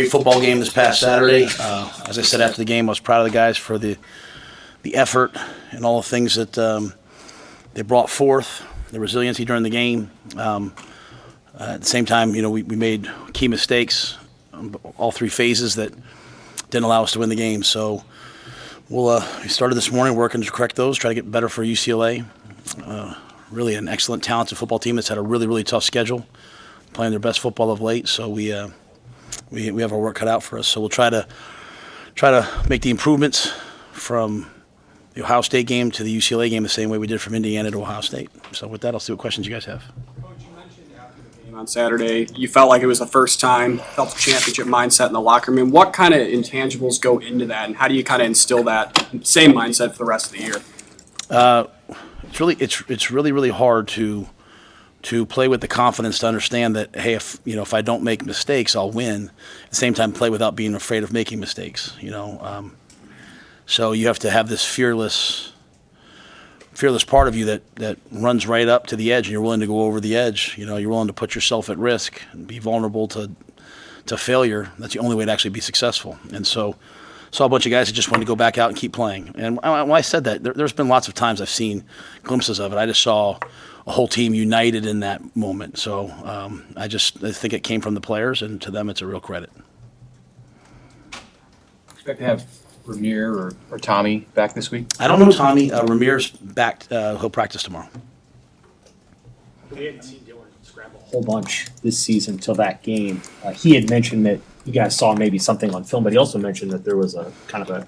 great football game this past Saturday. As I said after the game, I was proud of the guys for the effort and all the things that they brought forth, the resiliency during the game. At the same time, we made key mistakes on all three phases that didn't allow us to win the game. So we started this morning working to correct those, try to get better for UCLA. Really an excellent, talented football team that's had a really, really tough schedule, playing their best football of late. So we have our work cut out for us. So we'll try to make the improvements from the Ohio State game to the UCLA game the same way we did from Indiana to Ohio State. So with that, I'll see what questions you guys have. Coach, you mentioned after the game on Saturday, you felt like it was the first time, felt the championship mindset in the locker room. What kind of intangibles go into that, and how do you kind of instill that same mindset for the rest of the year? It's really hard to play with the confidence to understand that, hey, if I don't make mistakes, I'll win. At the same time, play without being afraid of making mistakes. So you have to have this fearless part of you that runs right up to the edge, and you're willing to go over the edge. You're willing to put yourself at risk and be vulnerable to failure. That's the only way to actually be successful. And so saw a bunch of guys that just wanted to go back out and keep playing. And when I said that, there's been lots of times I've seen glimpses of it. I just saw a whole team united in that moment. So I think it came from the players, and to them it's a real credit. Expect to have Ramir or Tommy back this week? I don't know Tommy. Ramir's back. He'll practice tomorrow. We hadn't seen Dylan scramble a whole bunch this season till that game. He had mentioned that you guys saw maybe something on film, but he also mentioned that there was a kind of a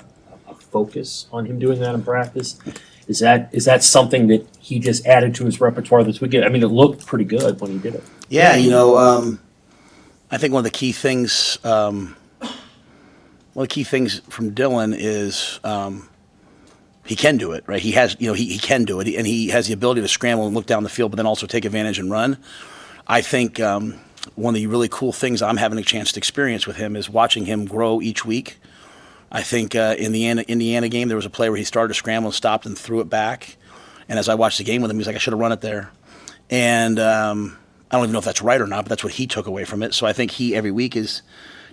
focus on him doing that in practice. Is that something that he just added to his repertoire this weekend? I mean, it looked pretty good when he did it. Yeah, I think one of the key things from Dylan is he can do it, right? He has, he can do it, and he has the ability to scramble and look down the field, but then also take advantage and run. I think one of the really cool things I'm having a chance to experience with him is watching him grow each week. I think in the Indiana game, there was a play where he started to scramble and stopped and threw it back. And as I watched the game with him, he was like, I should have run it there. And I don't even know if that's right or not, but that's what he took away from it. So I think he, every week, is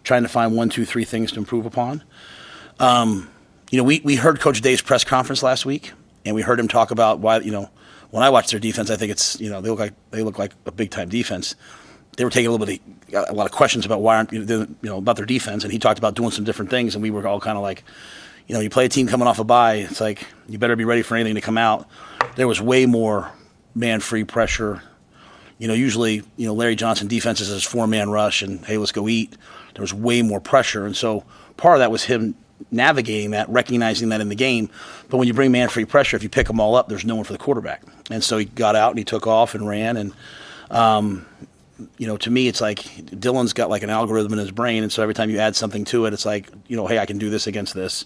trying to find 1, 2, 3 things to improve upon. We heard Coach Day's press conference last week, and we heard him talk about why, when I watch their defense, I think it's, they look like a big-time defense. They were taking a lot of questions about why aren't about their defense, and he talked about doing some different things, and we were all kind of like, you play a team coming off a bye, it's like you better be ready for anything to come out. There was way more man-free pressure. Usually, Larry Johnson defenses is 4-man rush and hey, let's go eat. There was way more pressure, and so part of that was him navigating that, recognizing that in the game. But when you bring man-free pressure, if you pick them all up, there's no one for the quarterback. And so he got out and he took off and ran. And to me, it's like Dylan's got like an algorithm in his brain, and so every time you add something to it, it's like, hey, I can do this against this.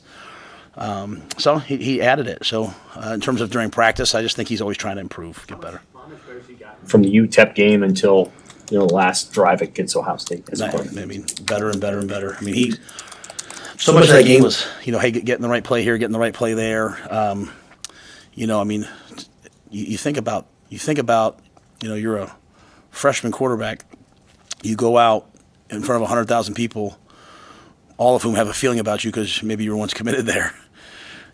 So he added it. So in terms of during practice, I just think he's always trying to improve, get better. From the UTEP game until the last drive against Ohio State. Better and better and better. So much of that game was, hey, getting the right play here, getting the right play there. You think about, you're a freshman quarterback. You go out in front of 100,000 people, all of whom have a feeling about you because maybe you were once committed there.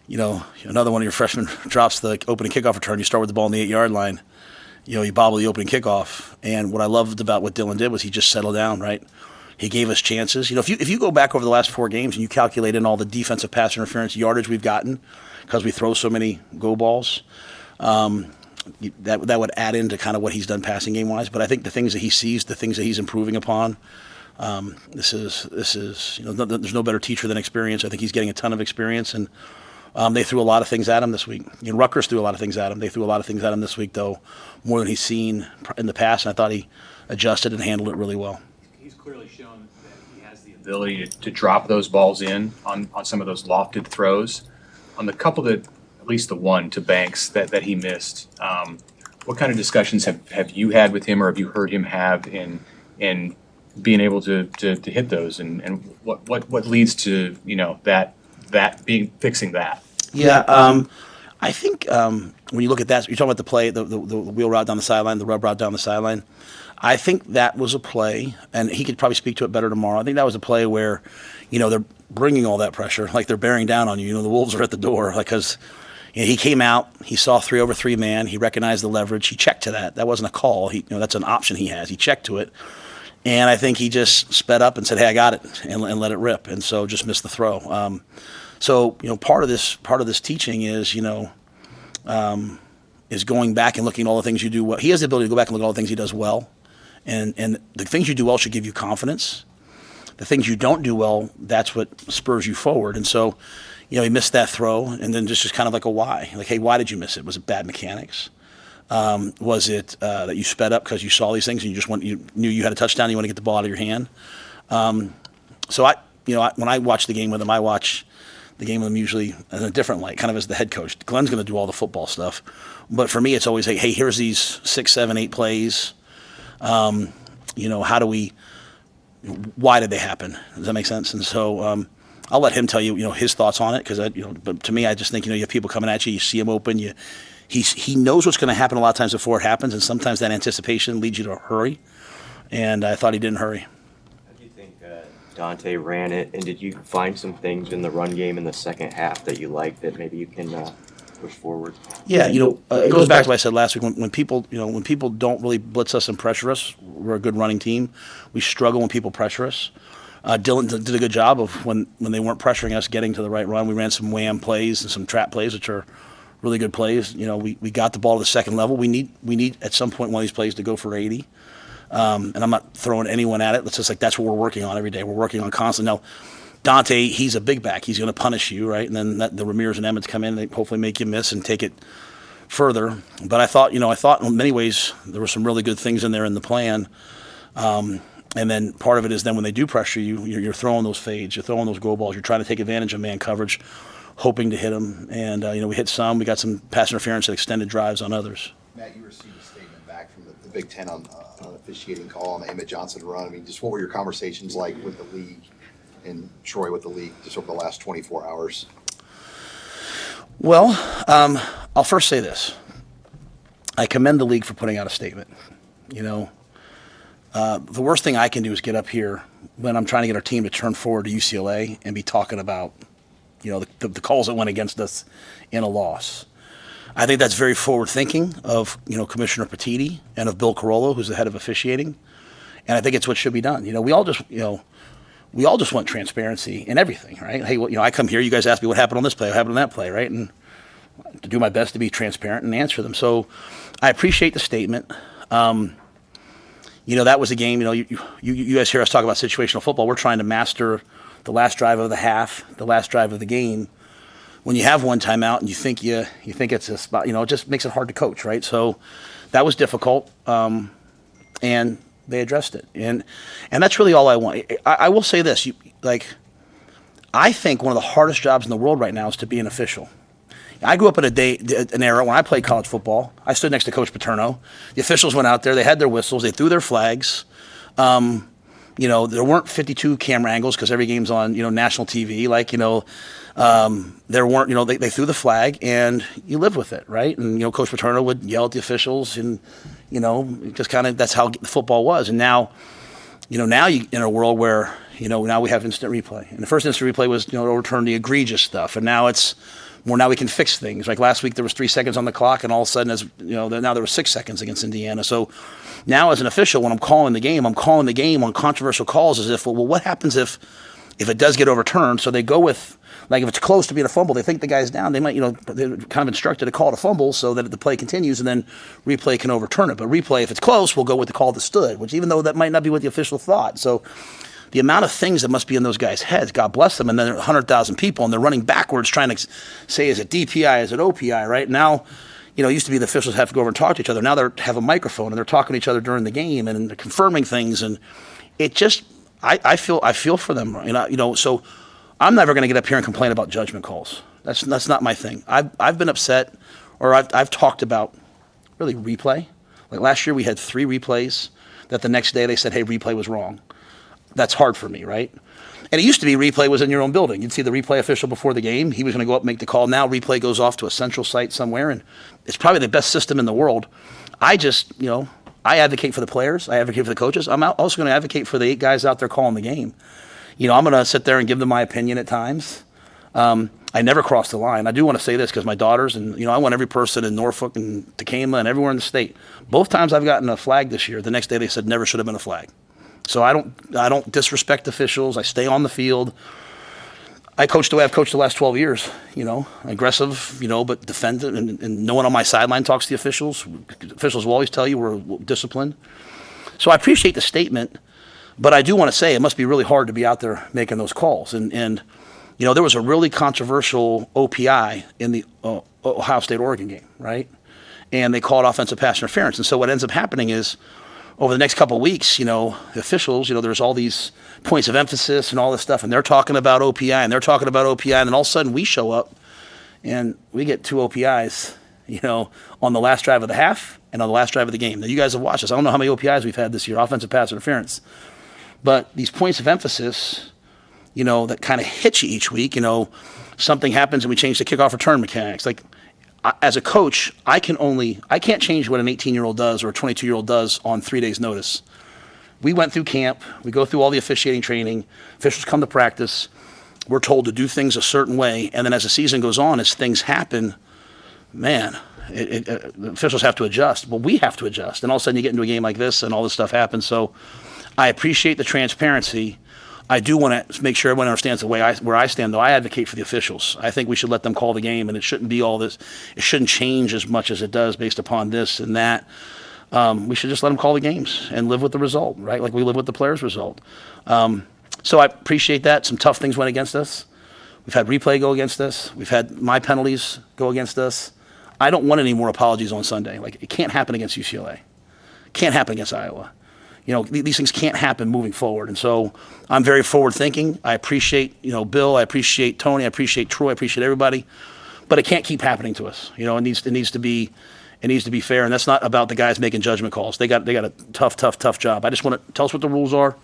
Another one of your freshmen drops the opening kickoff return. You start with the ball on the 8-yard line. You bobble the opening kickoff. And what I loved about what Dylan did was he just settled down, right? He gave us chances. If you go back over the last 4 games and you calculate in all the defensive pass interference yardage we've gotten because we throw so many go balls, that would add into kind of what he's done passing game wise. But I think the things that he sees, the things that he's improving upon, this is there's no better teacher than experience. I think he's getting a ton of experience, and they threw a lot of things at him this week. Rutgers threw a lot of things at him. They threw a lot of things at him this week, though, more than he's seen in the past. And I thought he adjusted and handled it really well. He's clearly shown that he has the ability to drop those balls in on some of those lofted throws. On the couple that, at least the one to Banks that he missed, what kind of discussions have you had with him, or have you heard him have in being able to hit those, and what leads to that being fixing that? Yeah, I think when you look at that, you're talking about the play, the wheel route down the sideline, the rub route down the sideline. I think that was a play, and he could probably speak to it better tomorrow. I think that was a play where, they're bringing all that pressure, like they're bearing down on you. The Wolves are at the door, because he came out, he saw 3-over-3 man, he recognized the leverage, he checked to that. That wasn't a call. That's an option he has. He checked to it, and I think he just sped up and said, "Hey, I got it," and let it rip, and so just missed the throw. So part of this teaching is is going back and looking at all the things you do well. He has the ability to go back and look at all the things he does well, and the things you do well should give you confidence. The things you don't do well, that's what spurs you forward. And so, he missed that throw, and then just kind of like a why. Like, hey, why did you miss it? Was it bad mechanics? Was it that you sped up because you saw these things and you knew you had a touchdown, you want to get the ball out of your hand? So when I watch the game with him, I watch the game with him usually in a different light, kind of as the head coach. Glenn's going to do all the football stuff. But for me, it's always, hey, here's these 6, 7, 8 plays. Why did they happen? Does that make sense? And so I'll let him tell you, his thoughts on it, because but to me, I just think, you have people coming at you, you see him open, he knows what's going to happen a lot of times before it happens, and sometimes that anticipation leads you to hurry. And I thought he didn't hurry. How do you think Dante ran it, and did you find some things in the run game in the second half that you liked that maybe you can push forward? Yeah, it goes back to what I said last week. When people don't really blitz us and pressure us, we're a good running team. We struggle when people pressure us. Dylan did a good job of when they weren't pressuring us, getting to the right run. We ran some wham plays and some trap plays, which are really good plays. We got the ball to the second level. We need at some point one of these plays to go for 80. And I'm not throwing anyone at it. It's just like that's what we're working on every day. We're working on constantly. Now, Dante, he's a big back. He's going to punish you, right? And then the Ramirez and Emmets come in. They hopefully make you miss and take it further. But I thought in many ways there were some really good things in there in the plan. And then part of it is then when they do pressure you, you're throwing those fades, you're throwing those go balls, you're trying to take advantage of man coverage, hoping to hit them. And we hit some. We got some pass interference and extended drives on others. Matt, you received a statement back from the Big Ten on an officiating call on the Emmett Johnson run. I mean, just what were your conversations like with the league and Troy with the league just over the last 24 hours? Well, I'll first say this. I commend the league for putting out a statement. The worst thing I can do is get up here when I'm trying to get our team to turn forward to UCLA and be talking about, the calls that went against us in a loss. I think that's very forward thinking of, Commissioner Petiti and of Bill Carollo, who's the head of officiating. And I think it's what should be done. We all just want transparency in everything, right? Hey, I come here, you guys ask me what happened on this play, what happened on that play, right? And to do my best to be transparent and answer them. So I appreciate the statement. That was a game, you guys hear us talk about situational football. We're trying to master the last drive of the half, the last drive of the game. When you have one timeout and you think it's a spot, it just makes it hard to coach, right? So that was difficult, and they addressed it. And that's really all I want. I will say this, I think one of the hardest jobs in the world right now is to be an official. I grew up in an era when I played college football. I stood next to Coach Paterno. The officials went out there. They had their whistles. They threw their flags. There weren't 52 camera angles because every game's on, national TV. There weren't, they threw the flag and you live with it, right? And, Coach Paterno would yell at the officials and, just kind of that's how football was. And now, now you in a world where, now we have instant replay. And the first instant replay was, to overturn the egregious stuff. And now it's more now we can fix things. Like last week there was 3 seconds on the clock and all of a sudden, now there was 6 seconds against Indiana. So now as an official, when I'm calling the game on controversial calls as if, well, what happens if it does get overturned? So they go with, if it's close to being a fumble, they think the guy's down. They might, they're kind of instructed to call it a fumble so that the play continues and then replay can overturn it. But replay, if it's close, will go with the call that stood, which even though that might not be what the official thought. So the amount of things that must be in those guys' heads, God bless them, and then there are 100,000 people, and they're running backwards trying to say, is it DPI, is it OPI, right? Now, it used to be the officials have to go over and talk to each other. Now they have a microphone, and they're talking to each other during the game, and they're confirming things, and it just, I feel for them, so I'm never going to get up here and complain about judgment calls. That's not my thing. I've been upset, or I've talked about really replay. Like last year we had 3 replays that the next day they said, hey, replay was wrong. That's hard for me, right? And it used to be replay was in your own building. You'd see the replay official before the game. He was going to go up and make the call. Now replay goes off to a central site somewhere, and it's probably the best system in the world. I just, I advocate for the players. I advocate for the coaches. I'm also going to advocate for the 8 guys out there calling the game. I'm going to sit there and give them my opinion at times. I never cross the line. I do want to say this because my daughters and, I want every person in Norfolk and Tacoma and everywhere in the state. Both times I've gotten a flag this year, the next day they said never should have been a flag. So I don't disrespect officials. I stay on the field. I coach the way I've coached the last 12 years, aggressive, but defendant, and no one on my sideline talks to the officials. Officials will always tell you we're disciplined. So I appreciate the statement, but I do want to say it must be really hard to be out there making those calls. And there was a really controversial OPI in the Ohio State-Oregon game, right? And they called offensive pass interference. And so what ends up happening is over the next couple of weeks, the officials, there's all these points of emphasis and all this stuff, and they're talking about OPI, and they're talking about OPI, and then all of a sudden we show up, and we get 2 OPIs, on the last drive of the half and on the last drive of the game. Now, you guys have watched this. I don't know how many OPIs we've had this year, offensive pass interference. But these points of emphasis, that kind of hit you each week, something happens and we change the kickoff return mechanics. Like, as a coach, I can't change what an 18-year-old does or a 22-year-old does on 3 days' notice. We went through camp. We go through all the officiating training. Officials come to practice. We're told to do things a certain way. And then as the season goes on, as things happen, man, the officials have to adjust. Well, we have to adjust. And all of a sudden you get into a game like this and all this stuff happens. So I appreciate the transparency. I do want to make sure everyone understands where I stand, though. I advocate for the officials. I think we should let them call the game, and it shouldn't be all this. It shouldn't change as much as it does based upon this and that. We should just let them call the games and live with the result, right? Like we live with the players' result. So I appreciate that. Some tough things went against us. We've had replay go against us. We've had my penalties go against us. I don't want any more apologies on Sunday. Like, it can't happen against UCLA. It can't happen against Iowa. These things can't happen moving forward. And so I'm very forward thinking. I appreciate, Bill. I appreciate Tony. I appreciate Troy. I appreciate everybody. But it can't keep happening to us. It needs to be fair. And that's not about the guys making judgment calls. They got a tough job. I just want to tell us what the rules are,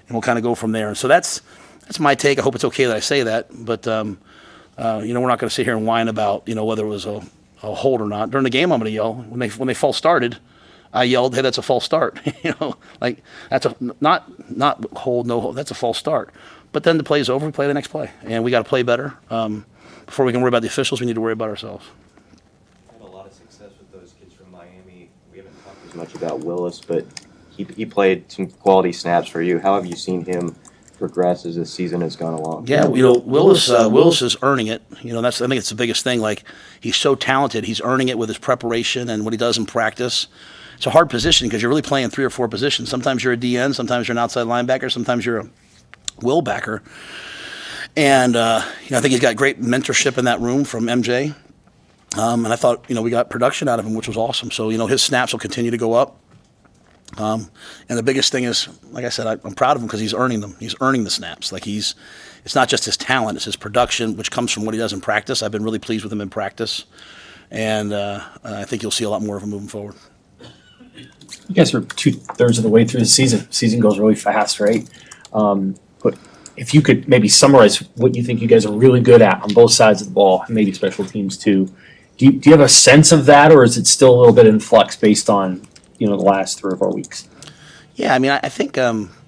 and we'll kind of go from there. And so that's my take. I hope it's okay that I say that. But we're not going to sit here and whine about whether it was a hold or not. During the game, I'm going to yell when they false started. I yelled, "Hey, that's a false start!" Like that's a not hold, no hold. That's a false start. But then the play's over. We play the next play, and we got to play better. Before we can worry about the officials, we need to worry about ourselves. Had a lot of success with those kids from Miami. We haven't talked as much about Willis, but he played some quality snaps for you. How have you seen him progress as the season has gone along? Yeah, Willis is earning it. I think it's the biggest thing. Like, he's so talented. He's earning it with his preparation and what he does in practice. It's a hard position because you're really playing 3 or 4 positions. Sometimes you're a DN, sometimes you're an outside linebacker, sometimes you're a will backer. And I think he's got great mentorship in that room from MJ. And I thought we got production out of him, which was awesome. So his snaps will continue to go up. And the biggest thing is, like I said, I'm proud of him because he's earning them. He's earning the snaps. Like, it's not just his talent; it's his production, which comes from what he does in practice. I've been really pleased with him in practice, and I think you'll see a lot more of him moving forward. You guys are 2/3 of the way through the season. Season goes really fast, right? But if you could maybe summarize what you think you guys are really good at on both sides of the ball, and maybe special teams too. Do you have a sense of that, or is it still a little bit in flux based on the last 3 or 4 weeks? Yeah, I mean, I think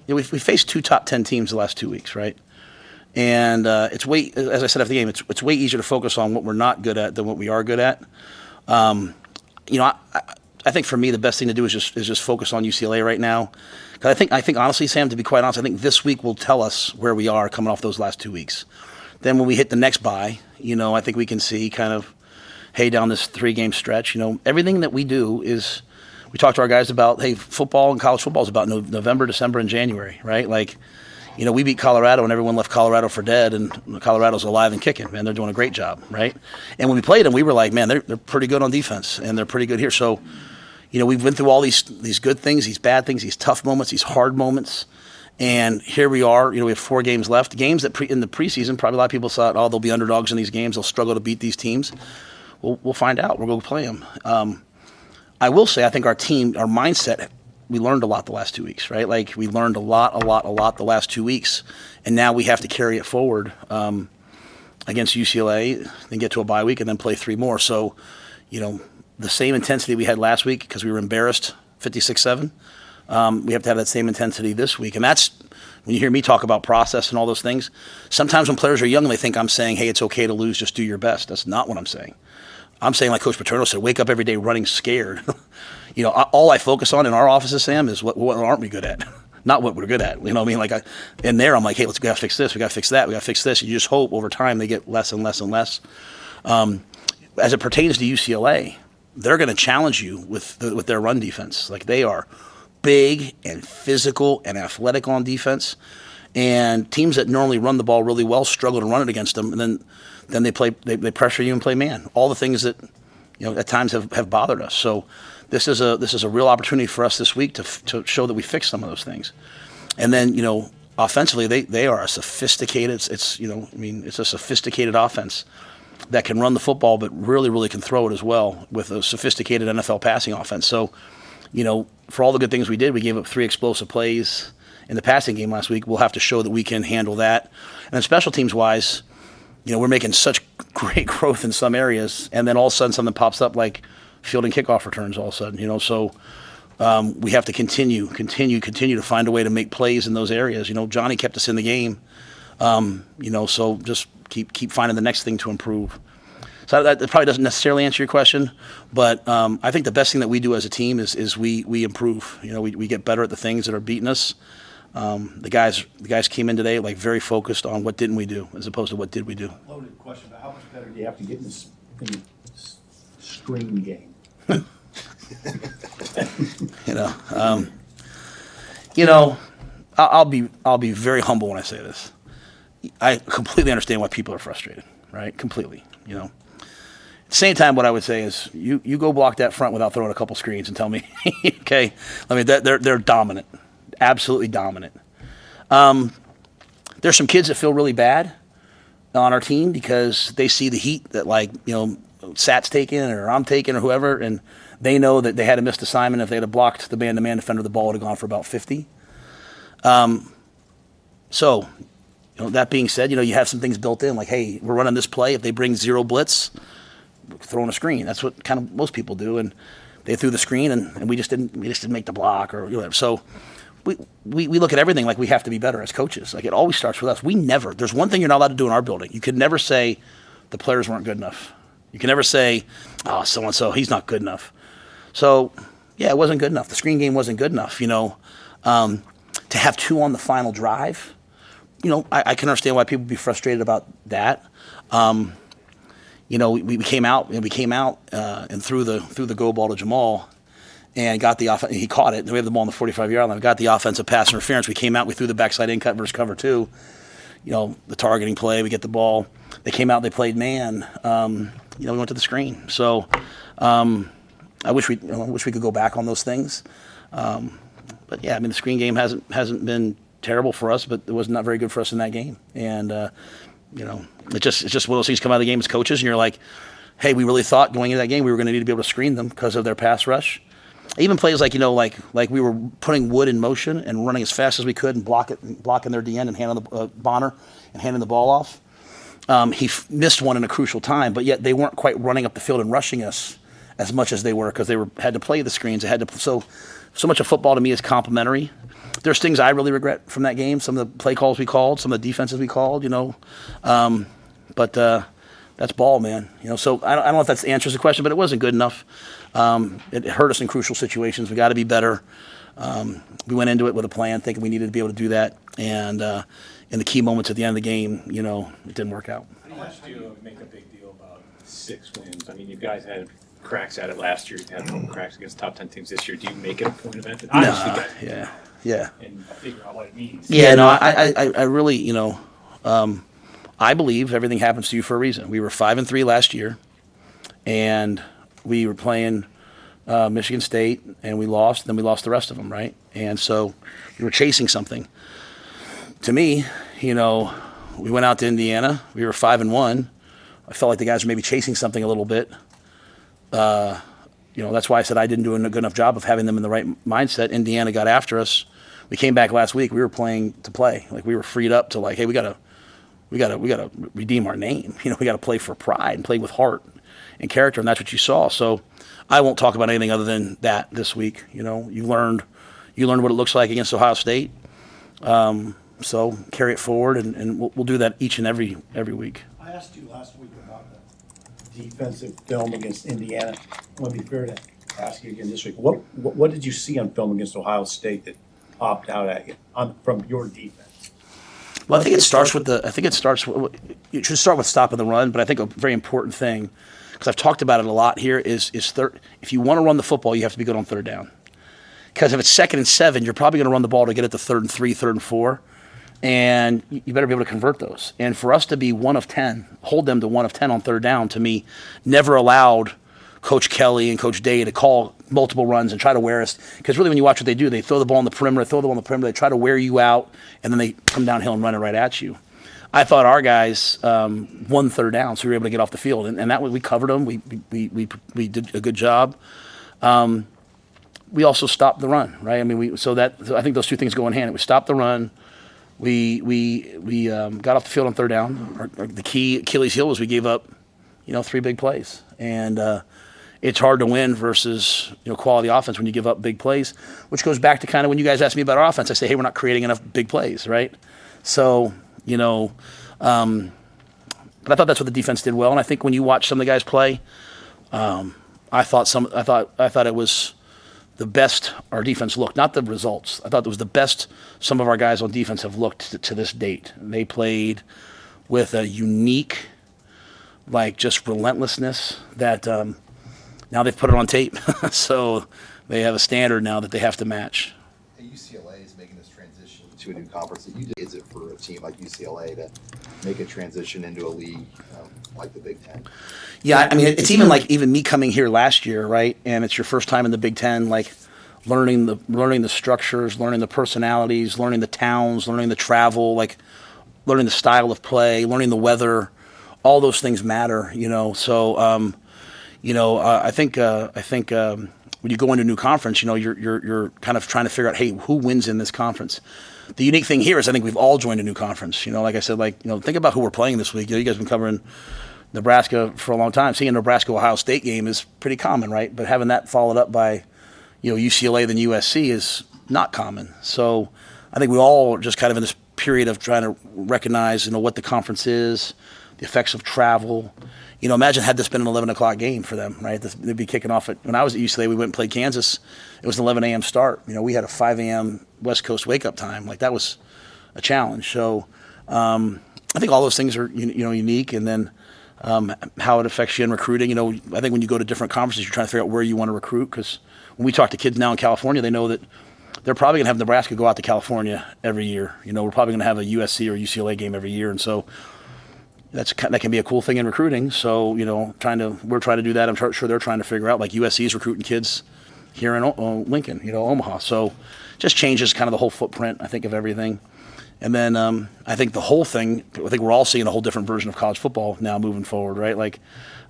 we faced 2 top 10 teams the last 2 weeks, right? And it's as I said after the game, it's way easier to focus on what we're not good at than what we are good at. I think for me the best thing to do is just focus on UCLA right now. Because I think honestly, Sam, to be quite honest, I think this week will tell us where we are coming off those last 2 weeks. Then when we hit the next bye, I think we can see kind of, hey, down this 3-game stretch, everything that we do is, we talk to our guys about, hey, football and college football is about November, December, and January, right? Like, we beat Colorado and everyone left Colorado for dead, and Colorado's alive and kicking, man. They're doing a great job, right? And when we played them, we were like, man, they're pretty good on defense, and they're pretty good here. So, we've been through all these good things, these bad things, these tough moments, these hard moments, and here we are. We have 4 games left. Games that in the preseason, probably a lot of people thought, they'll be underdogs in these games. They'll struggle to beat these teams. We'll find out. We're going to play them. I will say, I think our team, our mindset, we learned a lot the last 2 weeks, right? Like, we learned a lot the last 2 weeks, and now we have to carry it forward against UCLA, then get to a bye week, and then play 3 more. So, the same intensity we had last week because we were embarrassed 56-7. We have to have that same intensity this week. And that's when you hear me talk about process and all those things. Sometimes when players are young, they think I'm saying, hey, it's okay to lose, just do your best. That's not what I'm saying. I'm saying, like Coach Paterno said, wake up every day running scared. All I focus on in our offices, Sam, is what aren't we good at? Not what we're good at. You know what I mean? Like in there, I'm like, hey, we got to fix this. We got to fix that. We got to fix this. You just hope over time they get less and less and less. As it pertains to UCLA, they're going to challenge you with their run defense. Like they are big and physical and athletic on defense, and teams that normally run the ball really well struggle to run it against them, and then they pressure you and play man. All the things that at times have bothered us. So this is a real opportunity for us this week to show that we fix some of those things. And then offensively they are a sophisticated. It's a sophisticated offense that can run the football, but really, really can throw it as well with a sophisticated NFL passing offense. So, for all the good things we did, we gave up 3 explosive plays in the passing game last week. We'll have to show that we can handle that. And then special teams wise, we're making such great growth in some areas, and then all of a sudden something pops up like field and kickoff returns all of a sudden, So we have to continue to find a way to make plays in those areas. Johnny kept us in the game, so just keep finding the next thing to improve. So that probably doesn't necessarily answer your question, but I think the best thing that we do as a team is we improve. We get better at the things that are beating us. The guys came in today like very focused on what didn't we do as opposed to what did we do. Loaded question, but how much better do you have to get in this screen game? I'll be very humble when I say this. I completely understand why people are frustrated, right? Completely, At the same time, what I would say is you go block that front without throwing a couple screens and tell me, okay? I mean, they're dominant, absolutely dominant. There's some kids that feel really bad on our team because they see the heat that Sat's taking or I'm taking or whoever, and they know that they had a missed assignment. If they had blocked the man-to-man defender, the ball would have gone for about 50. So, that being said, you have some things built in like, hey, we're running this play. If they bring 0 blitz, we're throwing a screen. That's what kind of most people do, and they threw the screen, and we just didn't make the block or whatever. So we look at everything like we have to be better as coaches. Like it always starts with us. There's one thing you're not allowed to do in our building. You can never say the players weren't good enough. You can never say, oh, so-and-so, he's not good enough. So, yeah, it wasn't good enough. The screen game wasn't good enough, To have 2 on the final drive, I can understand why people would be frustrated about that. We came out and threw the go ball to Jamal and got the offense. He caught it. And we have the ball on the 45-yard line. We got the offensive pass interference. We came out. We threw the backside in cut versus cover 2. The targeting play. We get the ball. They came out. They played man. We went to the screen. So I wish we could go back on those things. But yeah, I mean the screen game hasn't been terrible for us, but it was not very good for us in that game. And it's just one of those things come out of the game as coaches, and you're like, hey, we really thought going into that game we were going to need to be able to screen them because of their pass rush. Even plays like like we were putting Wood in motion and running as fast as we could and blocking their DN and handing the Bonner and handing the ball off. He missed one in a crucial time, but yet they weren't quite running up the field and rushing us as much as they were because they had to play the screens. They had to so much of football to me is complementary. There's things I really regret from that game. Some of the play calls we called, some of the defenses we called, but that's ball, man. So I don't know if that answers the question, but it wasn't good enough. It hurt us in crucial situations. We got to be better. We went into it with a plan, thinking we needed to be able to do that, and in the key moments at the end of the game, it didn't work out. How much do you make a big deal about 6 wins? I mean, you guys had cracks at it last year. You had some cracks against top 10 teams this year. Do you make it a point of emphasis? Yeah. And figure out what it means. Yeah, no, I really, I believe everything happens to you for a reason. We were 5-3 last year, and we were playing Michigan State, and we lost. Then we lost the rest of them, right? And so we were chasing something. To me, we went out to Indiana. We were 5-1. I felt like the guys were maybe chasing something a little bit. That's why I said I didn't do a good enough job of having them in the right mindset. Indiana got after us. We came back last week. We were playing to play. Like we were freed up to hey, we got we gotta redeem our name. You know, we got to play for pride and play with heart and character, and that's what you saw. So I won't talk about anything other than that this week. You know, you learned what it looks like against Ohio State. So carry it forward, and we'll do that each and every week. I asked you last week about the defensive film against Indiana. It would be fair to ask you again this week. What did you see on film against Ohio State that popped out at you from your defense? Well, I think it starts with you should start with stopping the run, but I think a very important thing, because I've talked about it a lot here, is if you want to run the football, you have to be good on third down. Because if it's 2nd and 7, you're probably going to run the ball to get it to 3rd and 3, 3rd and 4, and you better be able to convert those. And for us to be 1 of 10, hold them to 1 of 10 on third down, to me, never allowed Coach Kelly and Coach Day to call multiple runs and try to wear us. Because really when you watch what they do, they throw the ball on the perimeter, they try to wear you out, and then they come downhill and run it right at you. I thought our guys won third down, so we were able to get off the field. And that way we covered them. We did a good job. We also stopped the run, right? I mean, I think those two things go in hand. We stopped the run. We got off the field on third down. The key Achilles heel was we gave up, 3 big plays. And it's hard to win versus quality offense when you give up big plays, which goes back to kind of when you guys asked me about our offense. I say, hey, we're not creating enough big plays, right? So but I thought that's what the defense did well. And I think when you watch some of the guys play, I thought it was the best our defense looked, not the results. I thought it was the best some of our guys on defense have looked to this date. They played with a unique, just relentlessness that now they've put it on tape. So they have a standard now that they have to match. UCLA is making this transition to a new conference. Is it for a team like UCLA to make a transition into a league like the Big Ten? Yeah, I mean, it's even me coming here last year, right? And it's your first time in the Big Ten, learning the structures, learning the personalities, learning the towns, learning the travel, learning the style of play, learning the weather. All those things matter, So, I think when you go into a new conference, you're kind of trying to figure out, hey, who wins in this conference? The unique thing here is I think we've all joined a new conference. Like I said, think about who we're playing this week. You guys have been covering Nebraska for a long time. Seeing a Nebraska-Ohio State game is pretty common, right? But having that followed up by, UCLA then USC is not common. So I think we all are just kind of in this period of trying to recognize, what the conference is, the effects of travel. Imagine had this been an 11 o'clock game for them, right? They'd be kicking off when I was at UCLA, we went and played Kansas. It was an 11 a.m. start. We had a 5 a.m. West Coast wake-up time. That was a challenge. So I think all those things are, unique. And then how it affects you in recruiting. I think when you go to different conferences, you're trying to figure out where you want to recruit. Because when we talk to kids now in California, they know that they're probably going to have Nebraska go out to California every year. We're probably going to have a USC or UCLA game every year. And so that can be a cool thing in recruiting. So, we're trying to do that. I'm sure they're trying to figure out, USC is recruiting kids here in Lincoln, Omaha. So just changes kind of the whole footprint, I think, of everything. And then I think the whole thing, I think we're all seeing a whole different version of college football now moving forward, right?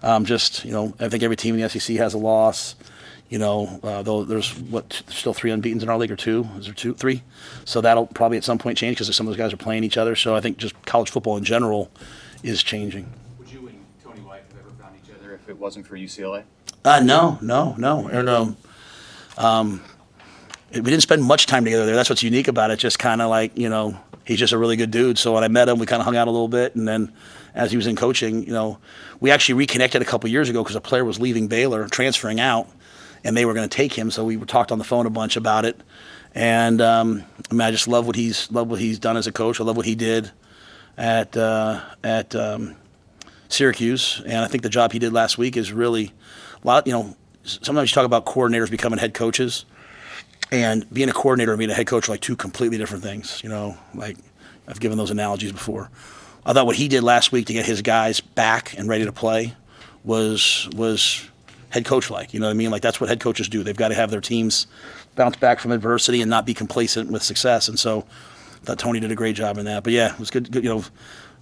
I think every team in the SEC has a loss. Though there's still 3 unbeatens in our league, or 2? Is there 2, 3? So that'll probably at some point change because some of those guys are playing each other. So I think just college football in general is changing. Would you and Tony White have ever found each other if it wasn't for UCLA? No. We didn't spend much time together there. That's what's unique about it. Just kind of he's just a really good dude. So when I met him, we kind of hung out a little bit. And then as he was in coaching, we actually reconnected a couple years ago because a player was leaving Baylor, transferring out, and they were going to take him. So we talked on the phone a bunch about it. And I just love what he's done as a coach. I love what he did at Syracuse, and I think the job he did last week is really a lot. Sometimes you talk about coordinators becoming head coaches, and being a coordinator and being a head coach are 2 completely different things. I've given those analogies before. I thought what he did last week to get his guys back and ready to play was head coach like. You know what I mean? That's what head coaches do. They've got to have their teams bounce back from adversity and not be complacent with success. And so I thought Tony did a great job in that. But yeah, it was good.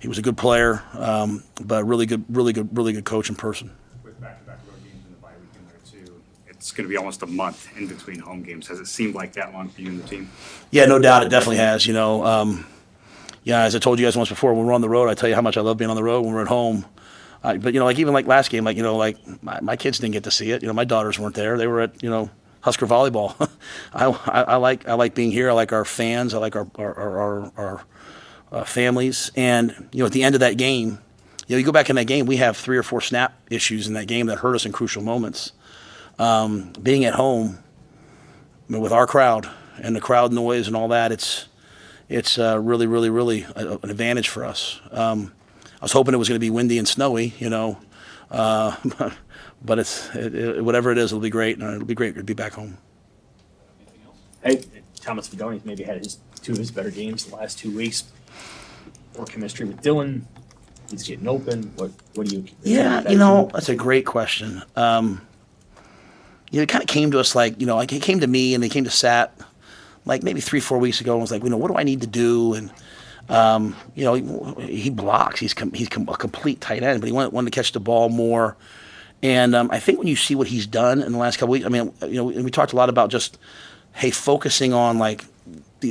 He was a good player, but really good coach in person. With back-to-back road games in the bye weekend there too, it's going to be almost a month in between home games. Has it seemed like that long for you and the team? Yeah, no doubt, it definitely has. yeah, as I told you guys once before, when we're on the road, I tell you how much I love being on the road. When we're at home, but like even like last game, like like my kids didn't get to see it. My daughters weren't there; they were at Husker volleyball. I like being here. I like our fans. I like our families. And at the end of that game, you go back in that game, we have 3 or 4 snap issues in that game that hurt us in crucial moments. Being at home with our crowd and the crowd noise and all that, it's really, really, really an advantage for us. I was hoping it was going to be windy and snowy, but whatever it is, it'll be great, and it'll be great to be back home. Hey, Thomas Fedoni's maybe had 2 of his better games the last 2 weeks. More chemistry with Dylan. He's getting open. What do you? Yeah, that's a great question. It kind of came to us like it came to me and they came to Sat like maybe 3-4 weeks ago and was like, what do I need to do? And he blocks. He's a complete tight end, but he wanted to catch the ball more. And I think when you see what he's done in the last couple weeks, and we talked a lot about just focusing on like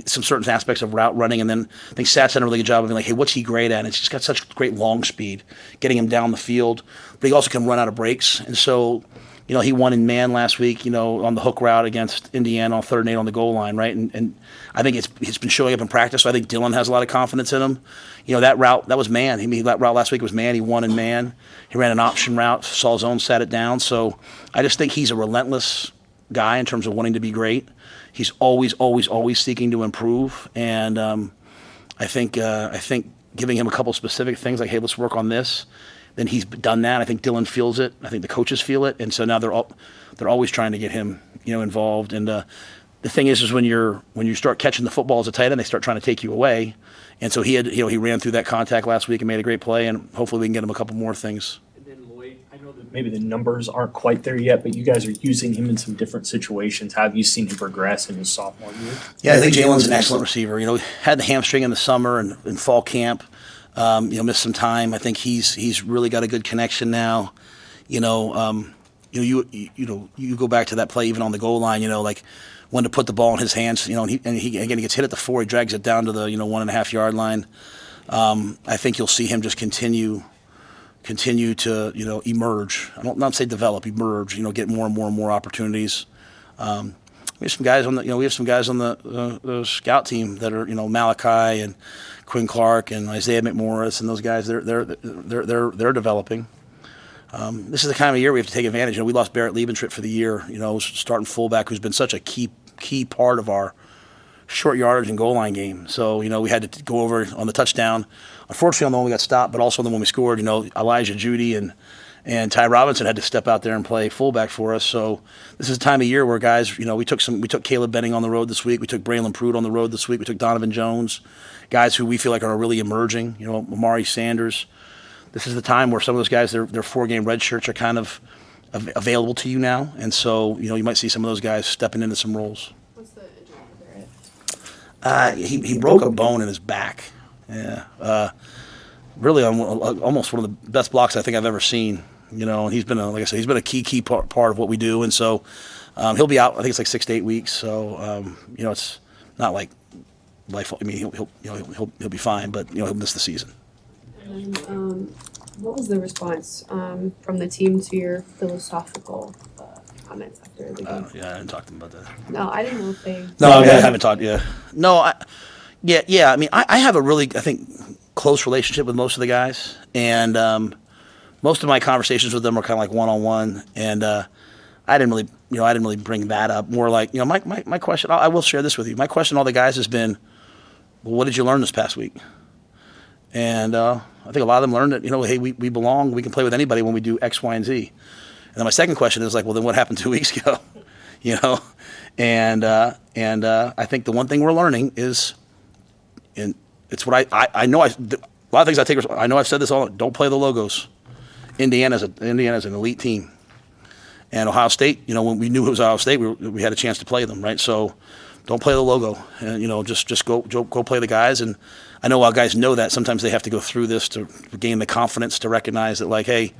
some certain aspects of route running, and then I think Sat's done a really good job of being like, hey, what's he great at? And it's just got such great long speed, getting him down the field, but he also can run out of breaks. And so, he won in man last week, on the hook route against Indiana on 3rd and 8 on the goal line, right? And I think it's been showing up in practice. So I think Dylan has a lot of confidence in him. That route, that was man. That route last week was man. He won in man. He ran an option route, saw zone, sat it down. So I just think he's a relentless guy in terms of wanting to be great. He's always, always, always seeking to improve. And I think giving him a couple specific things like, hey, let's work on this. Then he's done that. I think Dylan feels it. I think the coaches feel it, and so now they're always trying to get him, involved. And the thing is when you start catching the football as a tight end, they start trying to take you away. And so he ran through that contact last week and made a great play. And hopefully we can get him a couple more things. And then Lloyd, I know that maybe the numbers aren't quite there yet, but you guys are using him in some different situations. How have you seen him progress in his sophomore year? Yeah, I think Jalen's an excellent receiver. Had the hamstring in the summer and in fall camp. Missed some time. I think he's really got a good connection now. You go back to that play even on the goal line. Like when to put the ball in his hands. And he gets hit at the 4. He drags it down to the 1.5 yard line. I think you'll see him just continue to emerge. I don't not say develop, emerge. Get more and more and more opportunities. We have some guys on the scout team that are Malachi and Quinn Clark and Isaiah McMorris, and those guys they're developing. This is the kind of year we have to take advantage. We lost Barrett Liebentritt for the year. Starting fullback, who's been such a key part of our short yardage and goal line game. So we had to go over on the touchdown. Unfortunately, on the one we got stopped, but also on the one we scored. Elijah Judy and Ty Robinson had to step out there and play fullback for us. So this is a time of year where guys, we took Caleb Benning on the road this week. We took Braylon Pruitt on the road this week. We took Donovan Jones, guys who we feel like are really emerging. Amari Sanders. This is the time where some of those guys, their 4-game red shirts are kind of available to you now, and so you might see some of those guys stepping into some roles. What's the injury for Barrett? He broke a bone in his back. Yeah, really almost one of the best blocks I think I've ever seen. And he's been a key part of what we do, and so he'll be out. I think it's like 6 to 8 weeks. So it's not like life. I mean, he'll be fine, but he'll miss the season. And what was the response from the team to your philosophical comments after the game? Yeah, I didn't talk to them about that. No, I didn't know if they. No, I haven't talked. Yeah, no, yeah. I mean, I have a really, I think, close relationship with most of the guys, and most of my conversations with them are kind of like one-on-one, and I didn't really bring that up. More like, my question. I will share this with you. My question to all the guys has been, well, what did you learn this past week? And I think a lot of them learned that, hey, we belong. We can play with anybody when we do X, Y, and Z. And then my second question is like, well, then what happened 2 weeks ago? And I think the one thing we're learning is, and it's what I know. A lot of things I take. I know I've said this all. Don't play the logos. Indiana's an elite team, and Ohio State. When we knew it was Ohio State, we had a chance to play them, right? So don't play the logo, and just go play the guys. And I know while guys know that, sometimes they have to go through this to gain the confidence to recognize that, like, hey,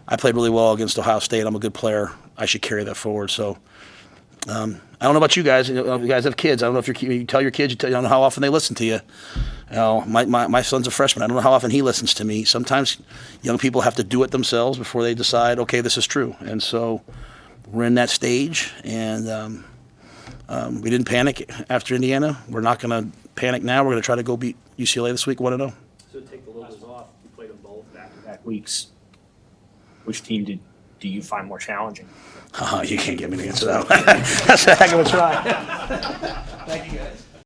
I played really well against Ohio State. I'm a good player. I should carry that forward. So I I don't know about you guys. You guys have kids. I don't know if you tell your kids. I don't know how often they listen to you. My son's a freshman. I don't know how often he listens to me. Sometimes young people have to do it themselves before they decide, okay, this is true. And so we're in that stage, and we didn't panic after Indiana. We're not going to panic now. We're going to try to go beat UCLA this week, 1-0. So take the Lobos off. You played them both back-to-back weeks. Which team do you find more challenging? You can't get me to answer that one. That's a heck of a try.